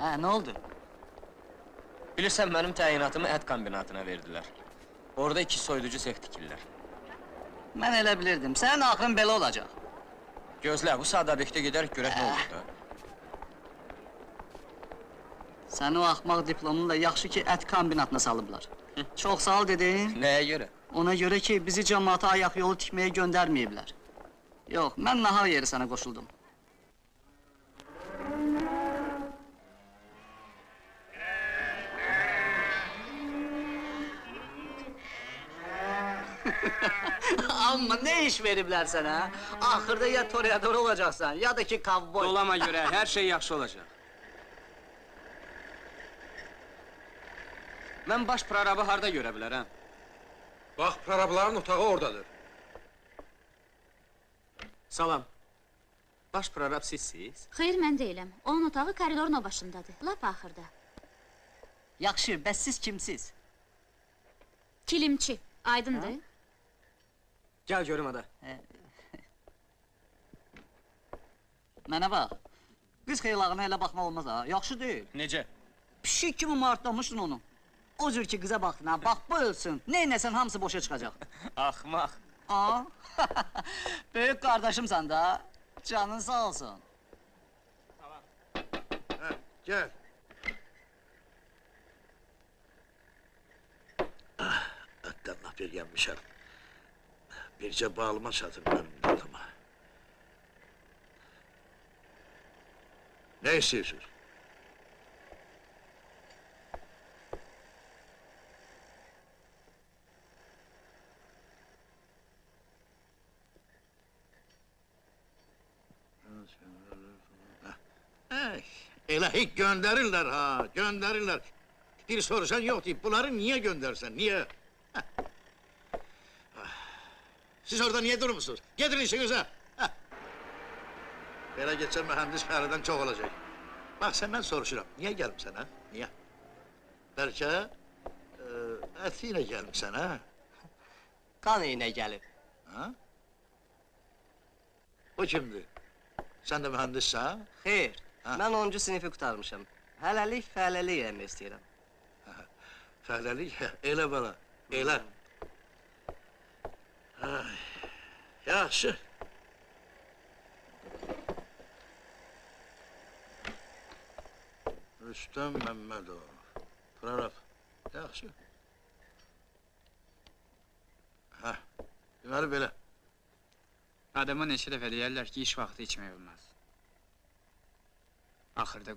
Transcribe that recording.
Hə, nə oldu? Bilirsən, mənim təyinatımı ət kombinatına verdilər. Orada 2 soyuducu sex tikirlər. Mən elə bilirdim, sənin axırın belə olacaq. Gözlə, bu saat obyektə gedərək görək nə olur da. Səni o axmaq diplomunla yaxşı ki, ət kombinatına salıblar. Çox sağ ol dedin, Nəyə görə? ona görə ki, bizi cəmaata ayaq yolu tikməyə göndərməyiblər. Yox, mən nahar yeri sənə qoşuldum. Amma nə iş veriblər sənə? Axırda ya toreador olacaqsan, ya da ki, kovboy. Dolama görə hər şey yaxşı olacaq. Mən baş prorabı harda görə bilərəm? Bax, prorabların otağı oradadır. Salam. Baş prorab sizsiz? Xeyr, mən deyiləm. Onun otağı koridorun o başındadır, lap axırda. Yaxşı, bəs siz kimsiz? Kilimçi, aydındır? Gəl görüm ada. Mənə bax, qız xeylağına elə baxmaq olmaz ha, yaxşı deyil. Necə? Pişik kimi martlamışsın onu. O cür ki, qıza baxdın ha, bax bu ölsün, neynəsən hamısı boşa çıxacaq. Axmaq. Ha? Böyük qardaşımsan da, canın sağ olsun. Gel. Ətdən laf yergənmişəm. Bircə bağlıma çatır mənim dadıma. Ne istiyorsunuz? Elə hiç gönderirler ha, gönderirler. Bir sorsan yok deyip, bunları niye göndersen, niye? Heh. Siz orada niye durmuşsunuz? Gidin işinize! Heh. Belə geçen mühendis fəalidən çok olacak. Bak senden soruşuram, niye gelmişsən ha? Niye? Belki etiyle gelmişsən ha? Qan iynə gəlib. Ha? O kimdir? Sen de mühendissən? Xeyr, Ha. mən 10-cu sinifi qutarmışam. Hələlik fəhləlik eləmək istəyirəm. Fəhləlik, elə bala, elə. Ay, yaxşı. Rüstəm Məmmədov, prorab, yaxşı. Hə, deməli belə. Adama neçə dəfə deyərlər ki, iş vaxtı içmək olmaz. Axırda